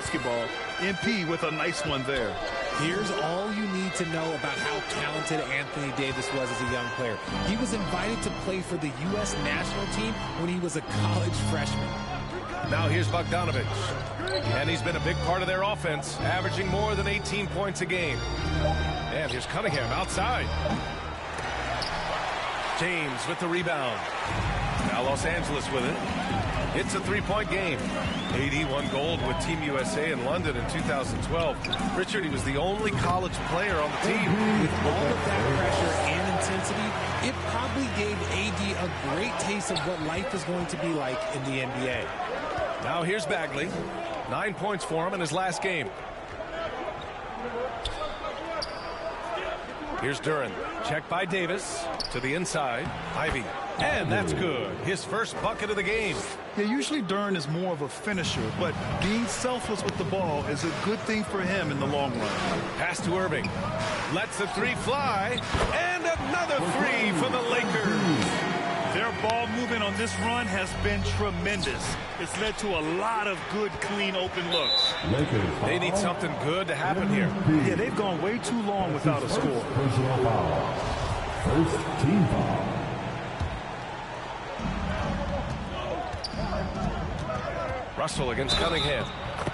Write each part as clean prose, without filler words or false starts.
Basketball. MP with a nice one there. Here's all you need to know about how talented Anthony Davis was as a young player. He was invited to play for the U.S. national team when he was a college freshman. Now here's Bogdanovich. And he's been a big part of their offense, averaging more than 18 points a game. And here's Cunningham outside. James with the rebound. Now Los Angeles with it. It's a three-point game. AD won gold with Team USA in London in 2012. Richard, he was the only college player on the team. With all of that pressure and intensity, it probably gave AD a great taste of what life is going to be like in the NBA. Now here's Bagley. 9 points for him in his last game. Here's Duren. Check by Davis. To the inside. Ivy. And that's good. His first bucket of the game. Yeah, usually Duren is more of a finisher, but being selfless with the ball is a good thing for him in the long run. Pass to Irving. Lets the three fly. And another three for the Lakers. Their ball movement on this run has been tremendous. It's led to a lot of good, clean, open looks. They need something good to happen here. Yeah, they've gone way too long without a score. Personal foul. First team foul. Russell against Cunningham.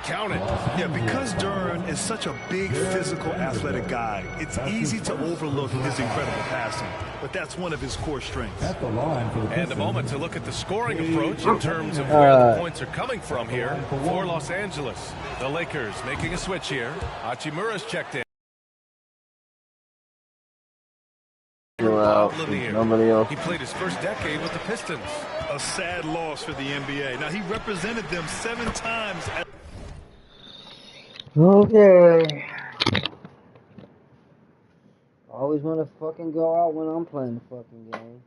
Count it. Yeah, because Duren is such a big, physical, athletic guy, it's easy to overlook his incredible passing. But that's one of his core strengths. At the line for the And a moment to look at the scoring approach in terms of where the points are coming from here for Los Angeles. The Lakers making a switch here. Hachimura's checked in. Nobody else. He played his first decade with the Pistons. A sad loss for the NBA. Now, he represented them 7 times. Okay. Always want to fucking go out when I'm playing the fucking game.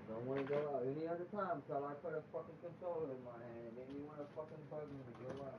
Don't want to go out any other time until I put a fucking controller in my hand and then you want to fucking bug me to go out.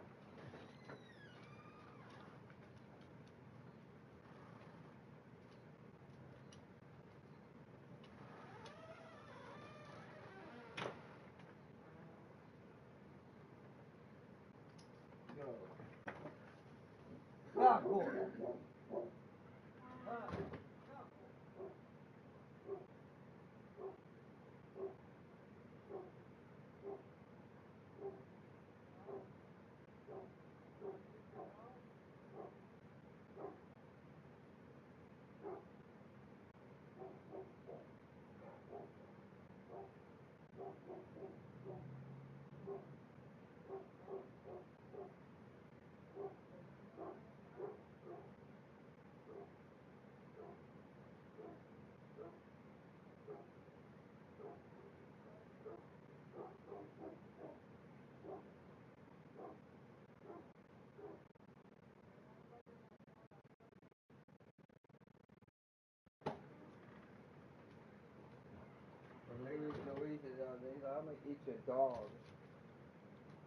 I'm gonna eat your dog.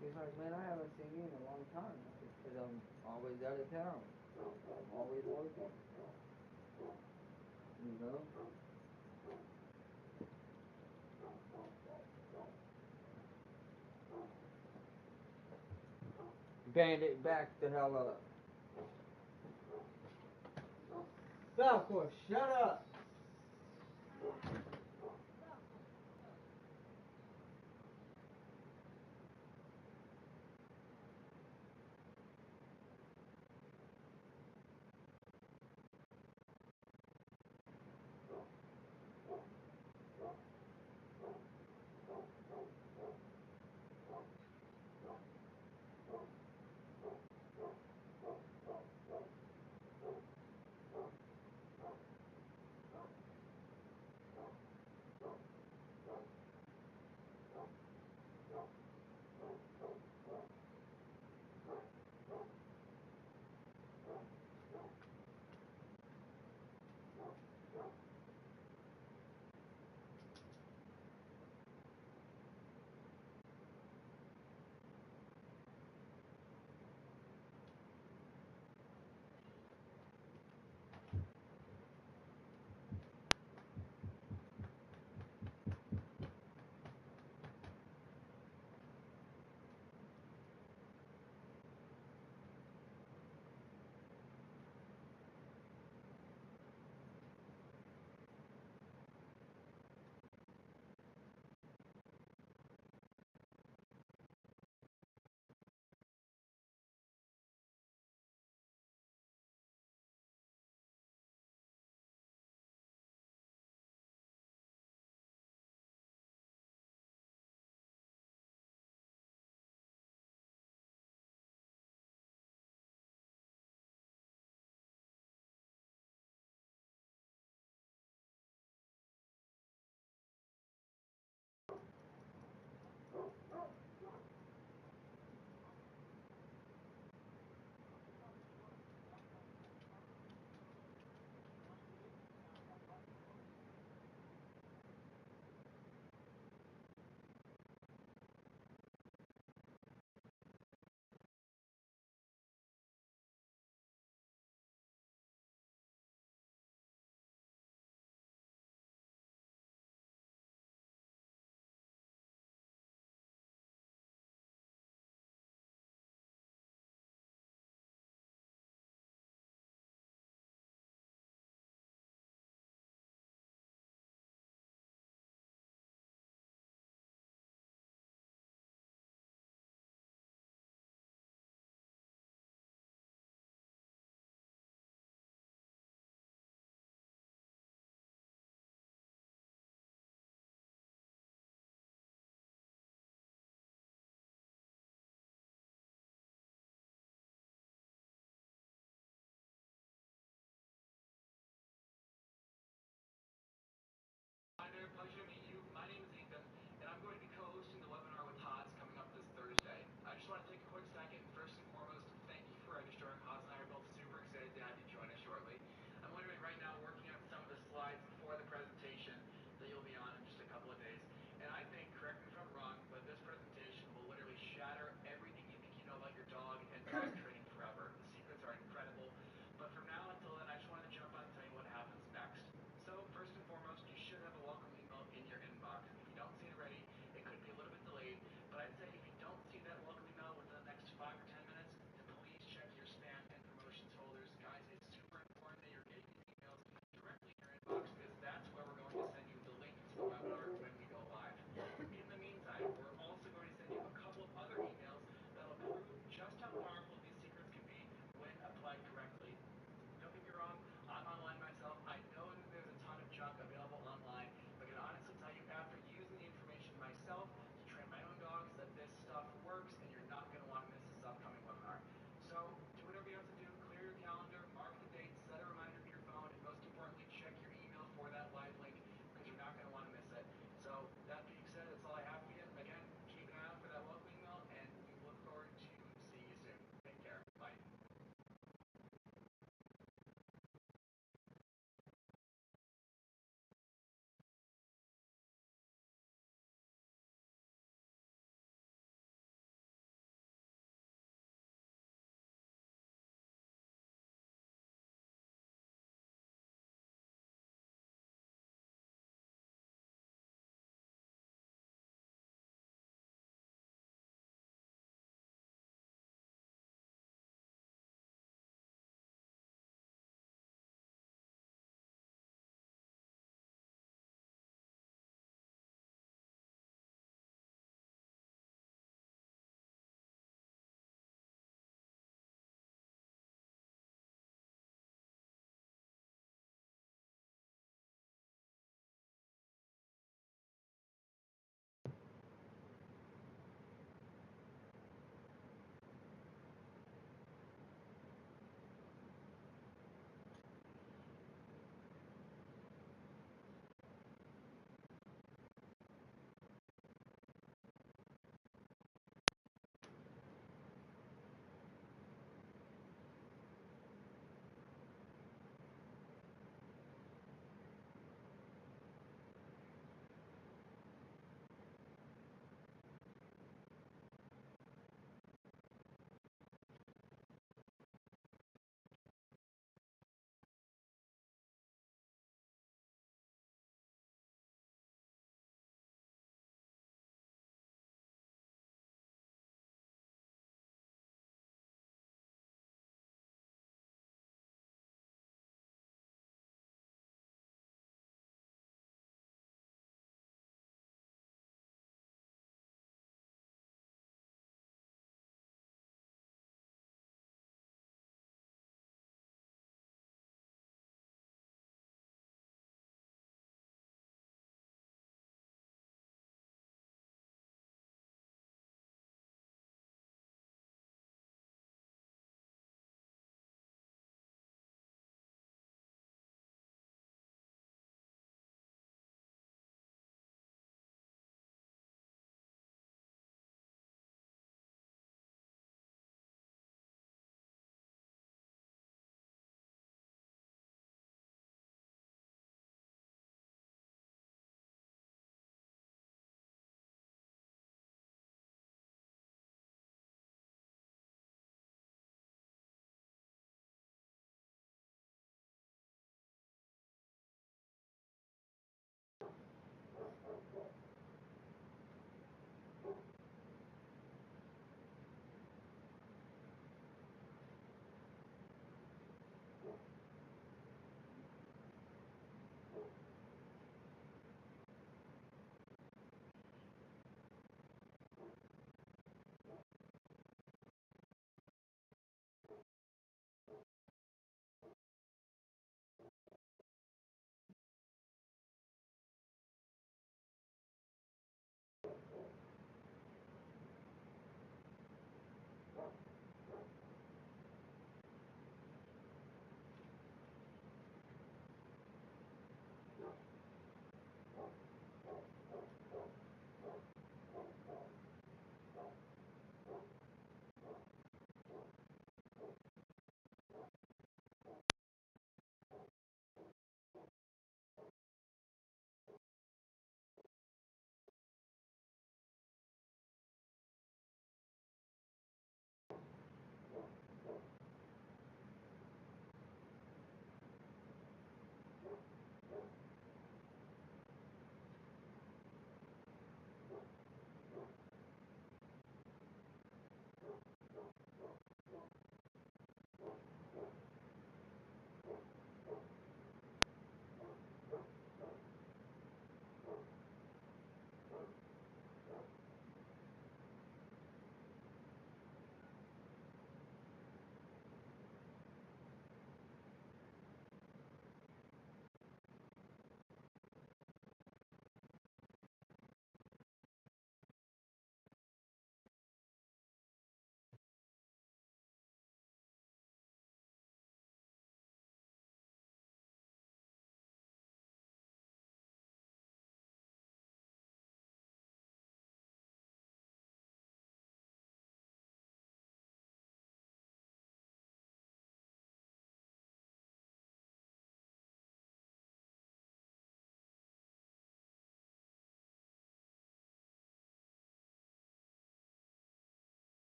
He's like, man, I haven't seen you in a long time. Because I'm always out of town. I'm always working. You know? Bandit, back the hell up. Falco, shut up!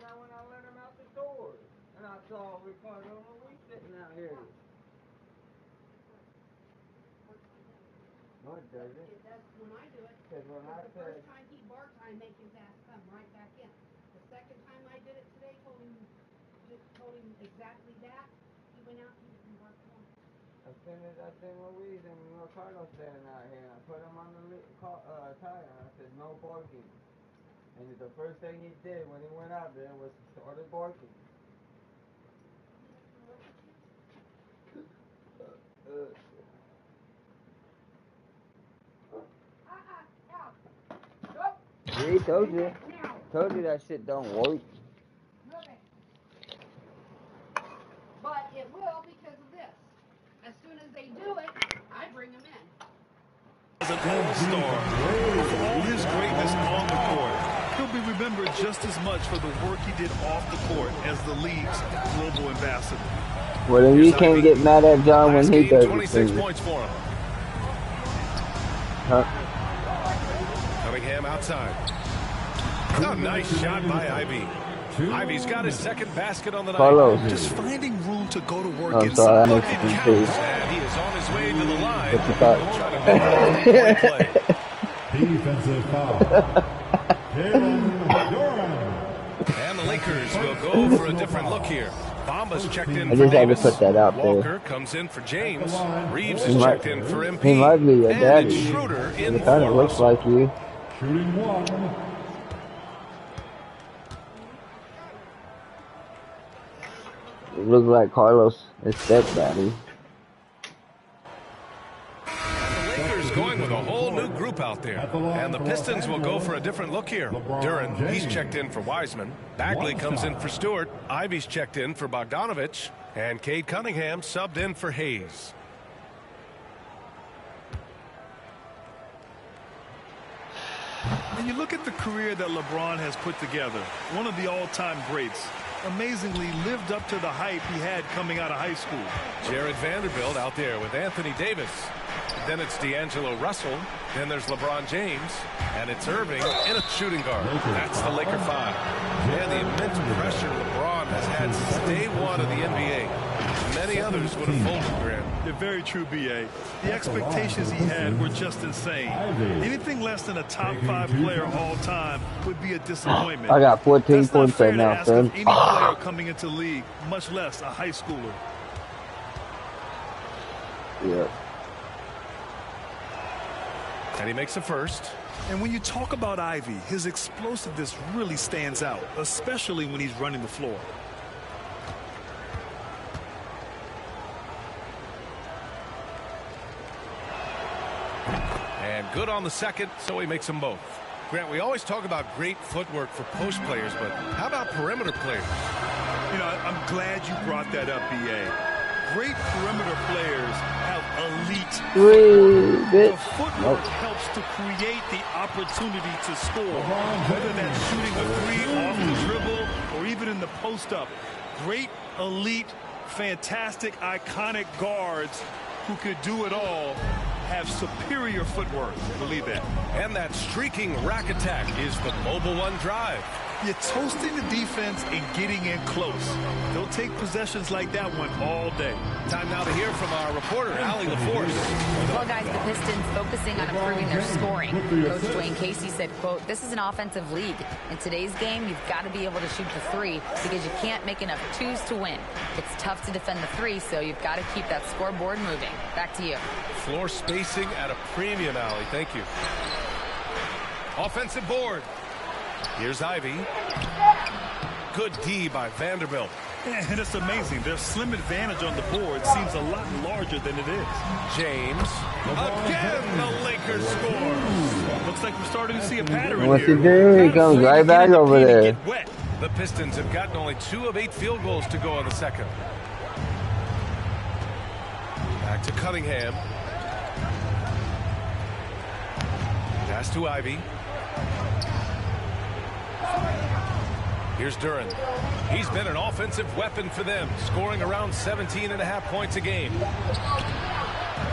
now when I let him out the door. And I saw Ricardo Louis sitting out here. No, it doesn't. It does when I do it. Because when I the said... first time he barked, I make his ass come right back in. The second time I did it today, told him exactly that. He went out and he barked more. As soon as I seen Louise and Ricardo standing out here, and I put him on the tire, and I said, no barking. And the first thing he did when he went out there was he started barking. See, told you. Told you that shit don't work. But it will because of this. As soon as they do it, I bring them in. As an all-star, for all his greatness on the court, he'll be remembered just as much for the work he did off the court as the league's global ambassador. Well, then you can't get mad at John when he does 26 points for him. Huh? Cunningham outside. Oh, nice shot by Ivy. Ivy's got his second basket on the night. Just finding room to go to work I'm inside. sorry, And he is on his way to the line. What you thought? Trying to play. Defensive foul. And the Lakers will go for a different look here. Bamba's checked in I for just had to Davis. put that out there. Walker comes in for James. Reeves is He checked might- in for MP. He might be your and daddy. it's Schroeder in It kind of for looks Russell. like you. Shooting one. It looks like Carlos' stepdaddy. The Lakers going with a whole new group out there. And the Pistons will go for a different look here. Duran, he's checked in for Wiseman. Bagley comes in for Stewart. Ivy's checked in for Bogdanovich. And Cade Cunningham subbed in for Hayes. When you look at the career that LeBron has put together, one of the all-time greats, amazingly lived up to the hype he had coming out of high school. Jared Vanderbilt out there with Anthony Davis. Then it's D'Angelo Russell. Then there's LeBron James. And it's Irving in a shooting guard. That's the Laker 5. And the immense pressure LeBron has had since day one of the NBA. Many others would have folded, Grant. They're very true, B.A. The expectations he had were just insane. Anything less than a top 5 player all time would be a disappointment. I got 14 That's not points fair right to now, ask son. of any player coming into the league, much less a high schooler. Yeah. And he makes a first. And when you talk about Ivy, his explosiveness really stands out, especially when he's running the floor. And good on the second, so he makes them both. Grant, we always talk about great footwork for post players, but how about perimeter players? You know, I'm glad you brought that up, B.A. Great perimeter players have elite footwork. The footwork helps to create the opportunity to score, whether that's shooting a three off the dribble or even in the post-up. Great, elite, fantastic, iconic guards who could do it all have superior footwork. Believe that. And that streaking rack attack is the Mobile One drive. You're toasting the defense and getting in close. They'll take possessions like that one all day. Time now to hear from our reporter, Allie LaForce. Well, guys, the Pistons focusing on improving their scoring. Coach Dwayne Casey said, quote, "This is an offensive league. In today's game, you've got to be able to shoot the three because you can't make enough twos to win. It's tough to defend the three, so you've got to keep that scoreboard moving." Back to you. Floor spacing at a premium, Allie. Thank you. Offensive board. Here's Ivy. Good D by Vanderbilt. And it's amazing. Their slim advantage on the board seems a lot larger than it is. James. Again, the Lakers score. Looks like we're starting to see a pattern What's here. he doing? He comes right back over there. Get wet. The Pistons have gotten only 2 of 8 field goals to go in the second. Back to Cunningham. Pass to Ivy. Here's Duran. He's been an offensive weapon for them, scoring around 17.5 points a game.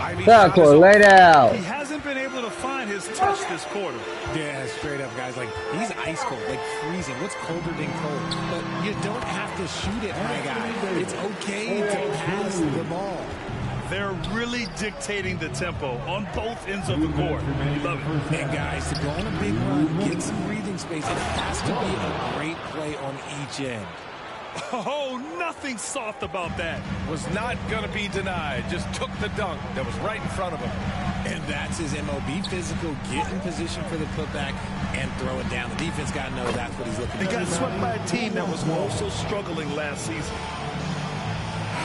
Ivy Tackle, lay down. He hasn't been able to find his touch this quarter. Yeah, straight up, guys. Like, he's ice cold, like freezing. What's colder than cold? But you don't have to shoot it, my guy. It's okay to pass the ball. They're really dictating the tempo on both ends of the court. Love it. And guys, to go on a big run, get some breathing space, it has to be a great play on each end. Oh, nothing soft about that. Was not going to be denied. Just took the dunk that was right in front of him. And that's his MO. Be physical, get in position for the putback, and throw it down. The defense got to know that's what he's looking for. They got swept by a team that was also struggling last season.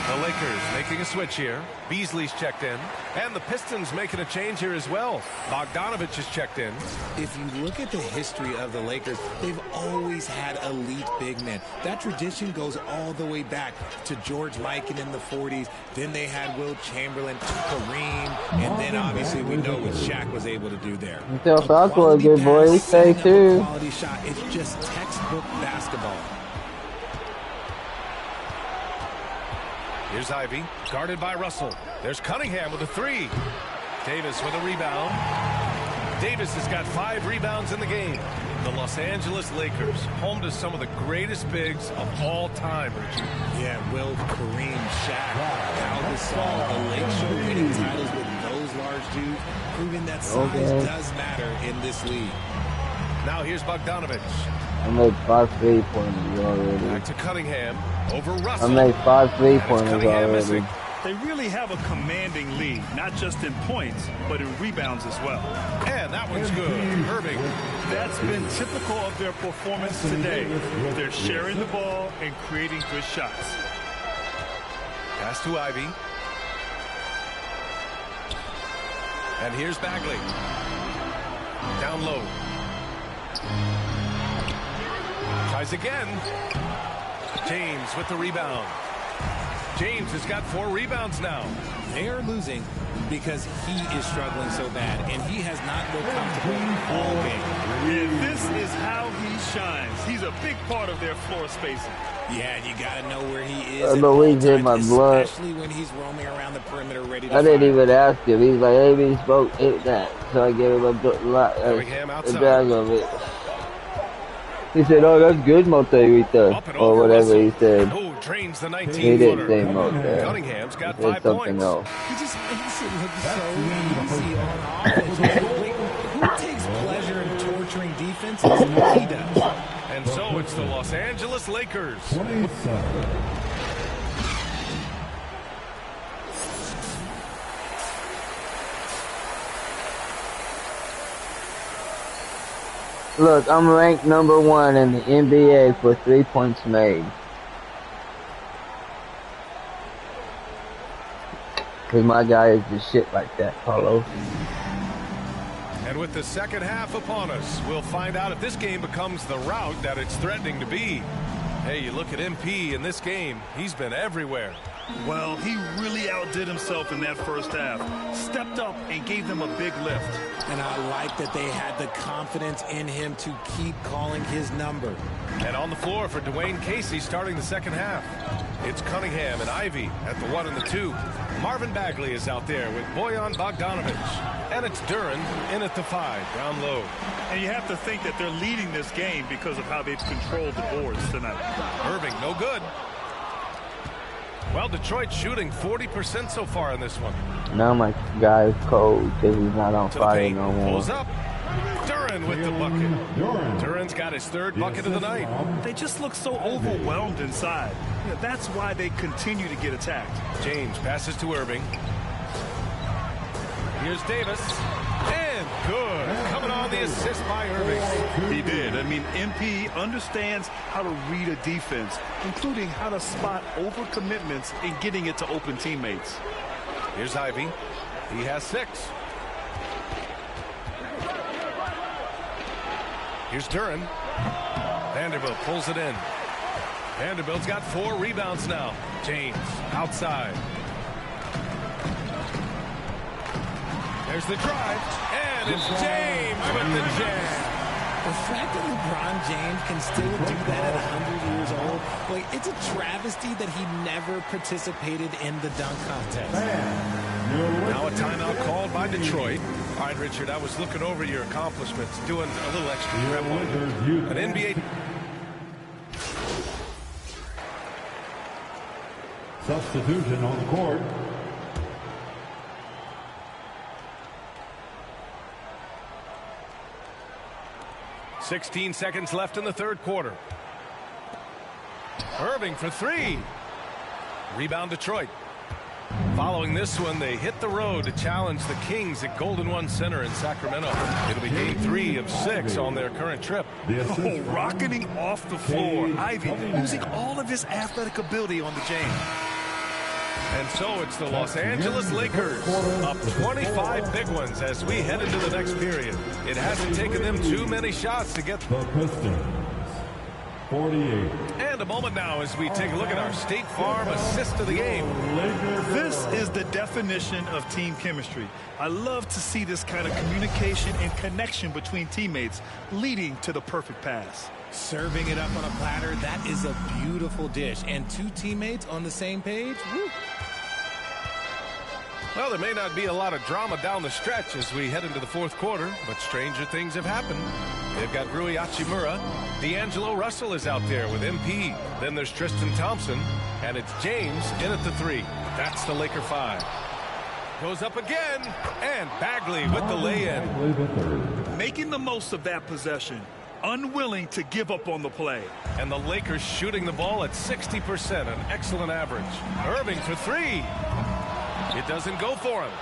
The Lakers making a switch here. Beasley's checked in. And the Pistons making a change here as well. Bogdanovich is checked in. If you look at the history of the Lakers, they've always had elite big men. That tradition goes all the way back to George Mikan in the 40s. Then they had Wilt Chamberlain, Kareem, and then obviously we know what Shaq was able to do there. Until Falco a good boy, we say too. Quality shot. It's just textbook basketball. Here's Ivy, guarded by Russell. There's Cunningham with a three. Davis with a rebound. Davis has got 5 rebounds in the game. The Los Angeles Lakers, home to some of the greatest bigs of all time, Richie. Yeah, Wilt, Kareem, Shaq, Al Gasol, the Lakers winning titles with those large dudes, proving that size does matter in this league. Now here's Bogdanovich. I made 5 3-pointers already. Back to Cunningham. Over Russell. I made 5 3-pointers already. Missing. They really have a commanding lead, not just in points, but in rebounds as well. And that one's good. Irving. That's been typical of their performance today. They're sharing the ball and creating good shots. Pass to Ivy. And here's Bagley. Down low. Tries again. James with the rebound. James has got 4 rebounds now. They are losing because he is struggling so bad, and he has not looked comfortable all game. And this is how he shines. He's a big part of their floor spacing. Yeah, you got to know where he is. I know he's in my blood. Especially when he's roaming around the perimeter ready to I didn't fire. even ask him. He's like, hey, we spoke, hit that. So I gave him a drag of it. He said, oh, that's good, Monterrita, or whatever he said. Oh, drains the 19-footer. He didn't say Monterrita. Cunningham's got He said 5 something points. else. He just makes it look so easy on offense. Like, who takes pleasure in torturing defenses? He does. And so it's the Los Angeles Lakers. 27. Look, I'm ranked number 1 in the NBA for 3 points made. Cause my guy is just shit like that, Paulo. And with the second half upon us, we'll find out if this game becomes the rout that it's threatening to be. Hey, you look at MP in this game, he's been everywhere. Well, he really outdid himself in that first half. Stepped up and gave them a big lift. And I like that they had the confidence in him to keep calling his number. And on the floor for Dwayne Casey starting the second half. It's Cunningham and Ivy at the 1 and the 2. Marvin Bagley is out there with Bojan Bogdanovich. And it's Duren in at the 5, down low. And you have to think that they're leading this game because of how they've controlled the boards tonight. Irving, no good. Well, Detroit shooting 40% so far in this one. Now my guy is cold because he's not on To the fire paint, no more. pulls up. Duren with the bucket. Duren's got his 3rd bucket of the night. They just look so overwhelmed inside. You know, that's why they continue to get attacked. James passes to Irving. Here's Davis. And good. Coming on the assist by Irving. He did. I mean, MP understands how to read a defense, including how to spot overcommitments and getting it to open teammates. Here's Ivy. He has 6. Here's Duren. Vanderbilt pulls it in. Vanderbilt's got 4 rebounds now. James outside. There's the drive. And it's James with the jam. The fact that LeBron James can still do that at 100 years old, like, it's a travesty that he never participated in the dunk contest. Now a timeout called by Detroit. All right, Richard, I was looking over your accomplishments, doing a little extra prep on an NBA. Substitution on the court. .16 seconds left in the third quarter. Irving for three. Rebound Detroit. Following this one, they hit the road to challenge the Kings at Golden One Center in Sacramento. It'll be game 3 of 6 on their current trip. Oh, rocketing off the floor. Ivy using all of his athletic ability on the jam. And so it's the Los Angeles Lakers up 25 big ones as we head into the next period. It hasn't taken them too many shots to get the Pistons. 48. And a moment now as we take a look at our State Farm assist of the game. This is the definition of team chemistry. I love to see this kind of communication and connection between teammates leading to the perfect pass. Serving it up on a platter, that is a beautiful dish. And two teammates on the same page. Woo. Well, there may not be a lot of drama down the stretch as we head into the fourth quarter, but stranger things have happened. They've got Rui Hachimura. D'Angelo Russell is out there with MP. Then there's Tristan Thompson, and it's James in at the 3. That's the Laker 5. Goes up again, and Bagley with the lay-in. Making the most of that possession. Unwilling to give up on the play. And the Lakers shooting the ball at 60%, an excellent average. Irving for 3. It doesn't go for him.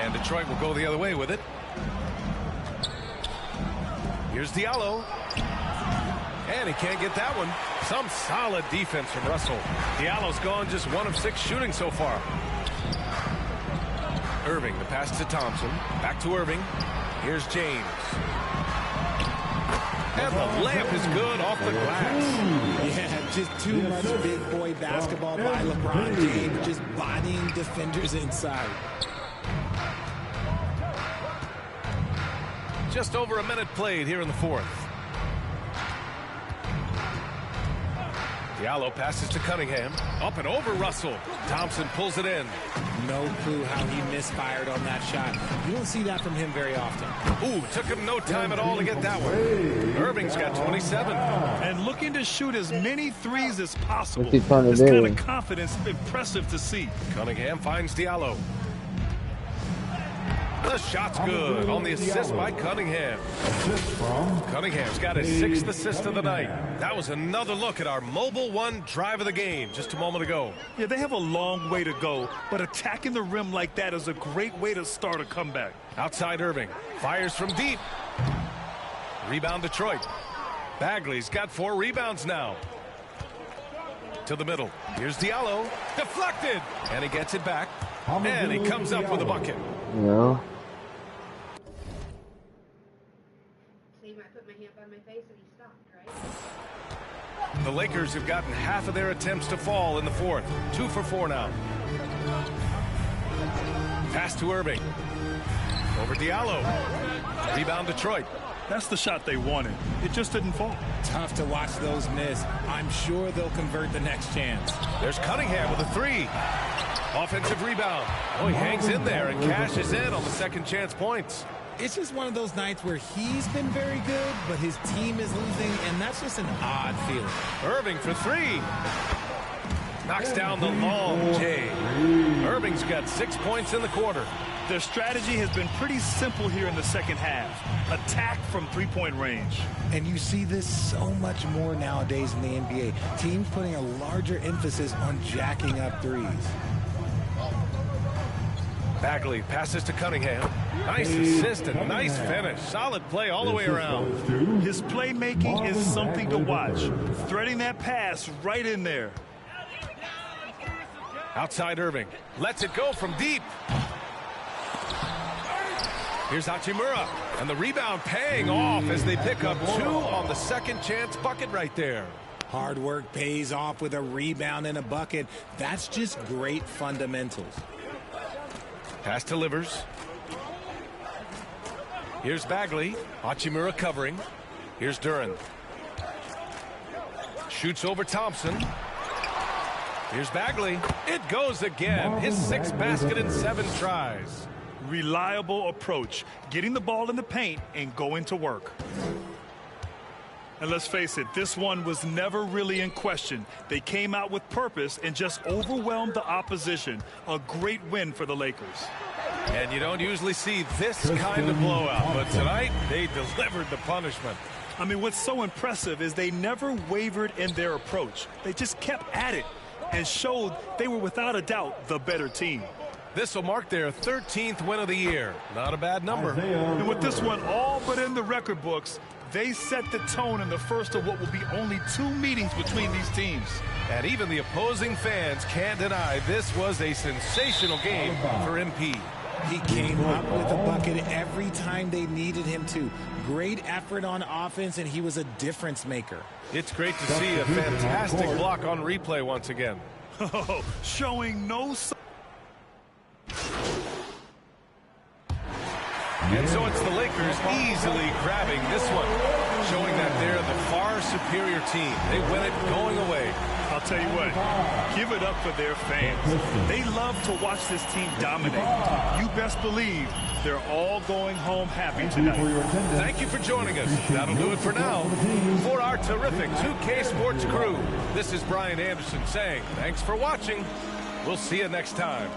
And Detroit will go the other way with it. Here's Diallo. And he can't get that one. Some solid defense from Russell. Diallo's gone just 1 of 6 shooting so far. Irving, the pass to Thompson. Back to Irving. Here's James. And the layup is good off the glass. Yeah, just too much big boy basketball by LeBron James, just bodying defenders inside. Just over a minute played here in the fourth. Diallo passes to Cunningham. Up and over Russell. Thompson pulls it in. No clue how he misfired on that shot. You don't see that from him very often. Ooh, took him no time at all to get that one. Irving's got 27. And looking to shoot as many threes as possible. What's he trying to this do? kind of confidence, impressive to see. Cunningham finds Diallo. The shot's good on the assist by Cunningham. Cunningham's got his 6th assist of the night. That was another look at our Mobile One drive of the game just a moment ago. Yeah, they have a long way to go, but attacking the rim like that is a great way to start a comeback. Outside Irving. Fires from deep. Rebound Detroit. Bagley's got 4 rebounds now. To the middle. Here's Diallo. Deflected. And he gets it back. And he comes up with a bucket. Yeah. See, I put my hand on my face and he stopped, right? The Lakers have gotten half of their attempts to fall in the fourth. 2 for 4 now. Pass to Irving. Over Diallo. Rebound Detroit. That's the shot they wanted. It just didn't fall. Tough to watch those miss. I'm sure they'll convert the next chance. There's Cunningham with a 3. Offensive rebound. Oh, he hangs in there and cashes in on the second chance points. It's just one of those nights where he's been very good, but his team is losing, and that's just an odd feeling. Irving for 3. Knocks down the long J. Irving's got 6 points in the quarter. Their strategy has been pretty simple here in the second half. Attack from three-point range. And you see this so much more nowadays in the NBA. Teams putting a larger emphasis on jacking up threes. Bagley passes to Cunningham. Nice assist and nice finish. Solid play all the way around. His playmaking is something to watch. Threading that pass right in there. Outside Irving. Lets it go from deep. Here's Hachimura. And the rebound paying off as they pick up 2 on the second chance bucket right there. Hard work pays off with a rebound and a bucket. That's just great fundamentals. Pass delivers. Here's Bagley. Hachimura covering. Here's Duran. Shoots over Thompson. Here's Bagley. It goes again. His 6th basket in 7 tries. Reliable approach, getting the ball in the paint and going to work. And let's face it, this one was never really in question. They came out with purpose and just overwhelmed the opposition. A great win for the Lakers. And you don't usually see this kind of blowout, but tonight they delivered the punishment. I mean, what's so impressive is they never wavered in their approach. They just kept at it and showed they were without a doubt the better team. This will mark their 13th win of the year. Not a bad number. And with this one all but in the record books, they set the tone in the first of what will be only 2 meetings between these teams. And even the opposing fans can't deny this was a sensational game for MP. He came up with a bucket every time they needed him to. Great effort on offense, and he was a difference maker. It's great to see a fantastic block on replay once again. Oh, showing no... And so it's the Lakers easily grabbing this one, showing that they're the far superior team. They win it going away. I'll tell you what, give it up for their fans. They love to watch this team dominate. You best believe they're all going home happy tonight. Thank you for joining us. That'll do it for now. For our terrific 2K Sports crew, this is Brian Anderson saying thanks for watching. We'll see you next time.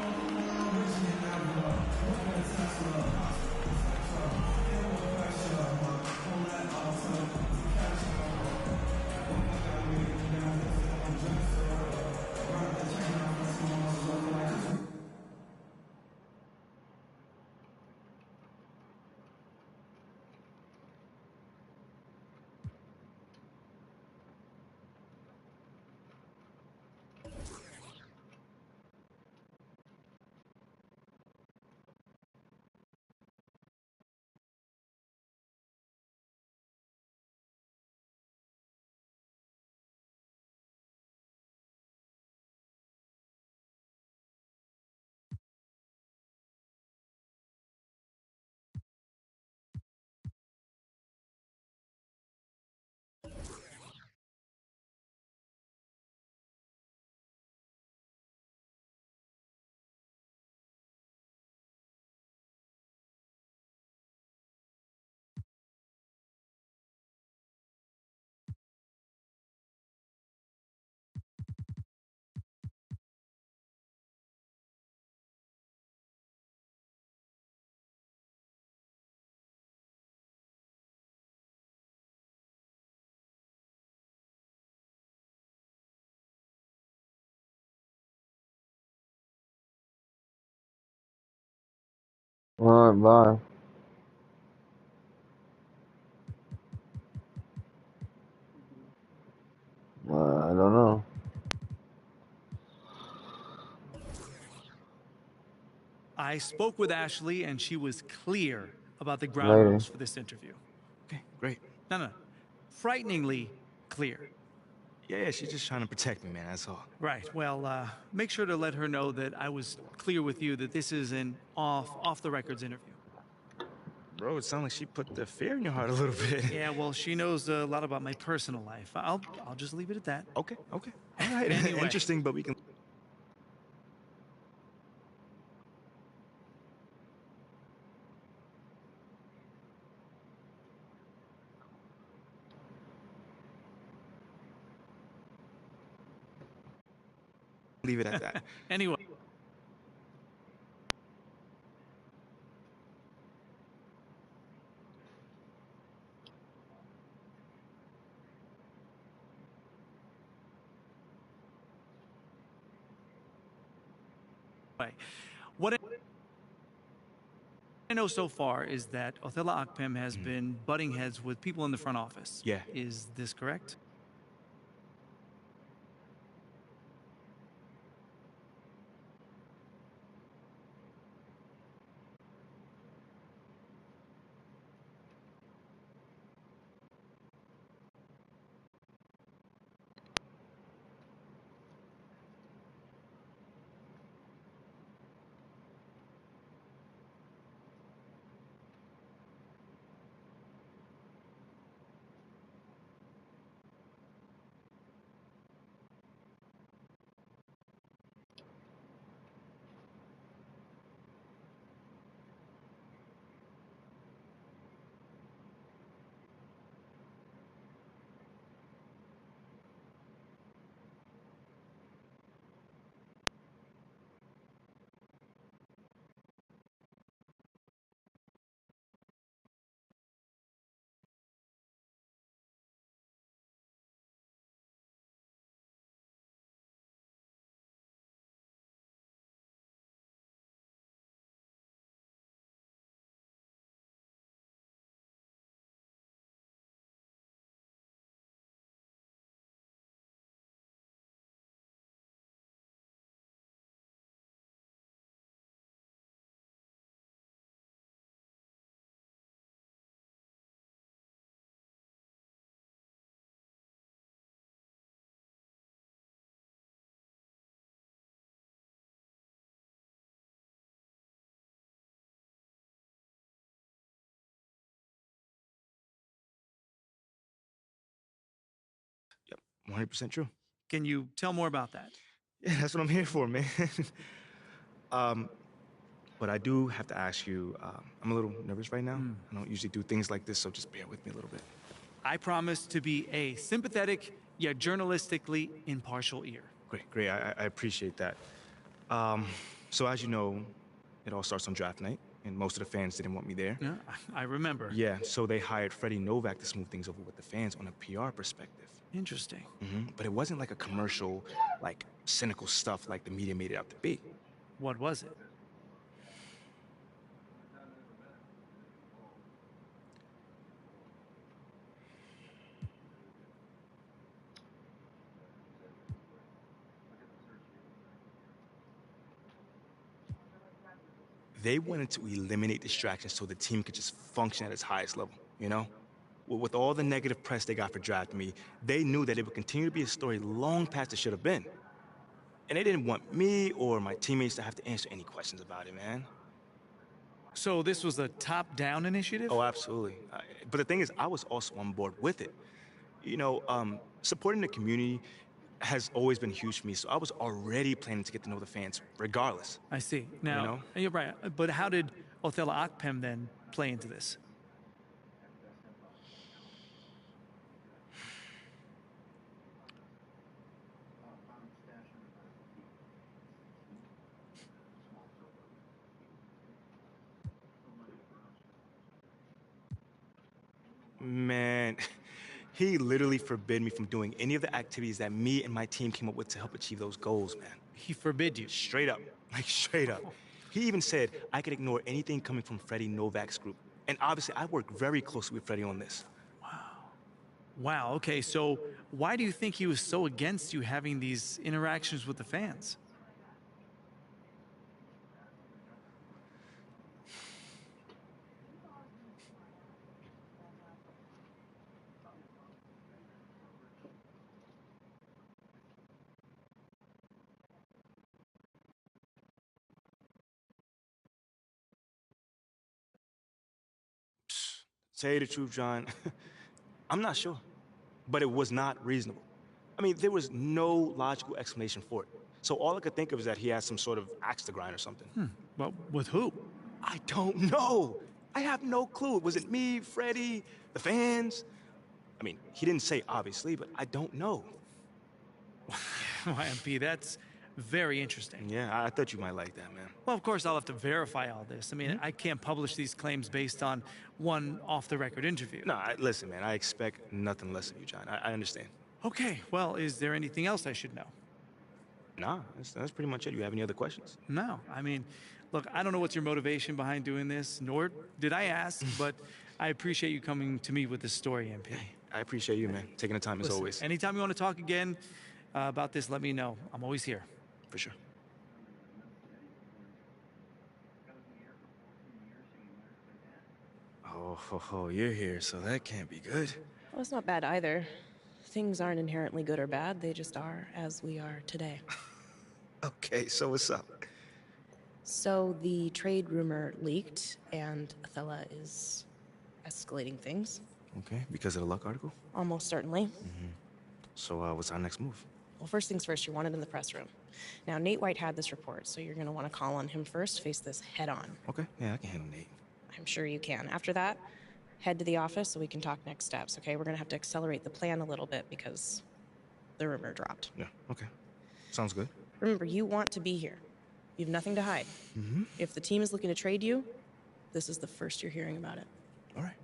All right, bye. I don't know. I spoke with Ashley, and she was clear about the ground rules for this interview. Okay, great. No. Frighteningly clear. Yeah, she's just trying to protect me, man, that's all. Right. Well, make sure to let her know that I was clear with you that this is an off-the-records interview. Bro, it sounds like she put the fear in your heart a little bit. Yeah, well, she knows a lot about my personal life. I'll just leave it at that. Okay. All right, Anyway. Interesting, but we can... leave it at that. Anyway. What I know so far is that Othella Akpem has been butting heads with people in the front office. Yeah. Is this correct? 100% true. Can you tell more about that? Yeah, that's what I'm here for, man. But I do have to ask you, I'm a little nervous right now. I don't usually do things like this, so just bear with me a little bit. I promise to be a sympathetic yet journalistically impartial ear. Great. I appreciate that. So as you know, it all starts on draft night, and most of the fans didn't want me there. Yeah, I remember. Yeah, so they hired Freddie Novak to smooth things over with the fans on a PR perspective. Interesting. But it wasn't like a commercial, like cynical stuff like the media made it out to be. What was it? They wanted to eliminate distractions so the team could just function at its highest level, you know? With all the negative press they got for drafting me, they knew that it would continue to be a story long past it should have been. And they didn't want me or my teammates to have to answer any questions about it, man. So this was a top-down initiative? Oh, absolutely. But the thing is, I was also on board with it. You know, supporting the community has always been huge for me, so I was already planning to get to know the fans, regardless. I see. Now, You know? you're right, but how did Othello Akpem then play into this? Man, he literally forbid me from doing any of the activities that me and my team came up with to help achieve those goals, man. He forbid you? Straight up, like straight up. He even said I could ignore anything coming from Freddie Novak's group. And obviously, I work very closely with Freddie on this. Wow, okay, so why do you think he was so against you having these interactions with the fans? Say the truth, John. I'm not sure. But it was not reasonable. I mean, there was no logical explanation for it. So all I could think of is that he had some sort of axe to grind or something. But with who? I don't know. I have no clue. Was it me, Freddie, the fans? I mean, he didn't say obviously, but I don't know. YMP, that's very interesting. Yeah, I thought you might like that, man. Well, of course, I'll have to verify all this. I mean, I can't publish these claims based on one off-the-record interview. No, listen, man, I expect nothing less of you, John. I understand. Okay, well, is there anything else I should know? Nah, that's pretty much it. You have any other questions? No, I mean, look, I don't know what's your motivation behind doing this, nor did I ask, but I appreciate you coming to me with this story, MP. I appreciate you, man. Taking the time as always. Anytime you want to talk again about this, let me know. I'm always here. For sure. Oh, you're here, so that can't be good. Well, it's not bad either. Things aren't inherently good or bad, they just are as we are today. Okay, so what's up? So the trade rumor leaked, and Othello is escalating things. Okay, because of the luck article? Almost certainly. So what's our next move? Well, first things first, you're wanted in the press room. Now, Nate White had this report, so you're going to want to call on him first, face this head on. Okay, yeah, I can handle Nate. I'm sure you can. After that, head to the office so we can talk next steps, okay? We're going to have to accelerate the plan a little bit because the rumor dropped. Yeah, okay. Sounds good. Remember, you want to be here. You have nothing to hide. If the team is looking to trade you, this is the first you're hearing about it. All right.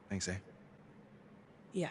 Thanks, eh? Yeah.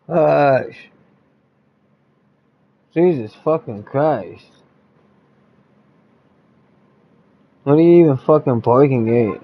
Hush. Jesus fucking Christ. What are you even fucking barking at?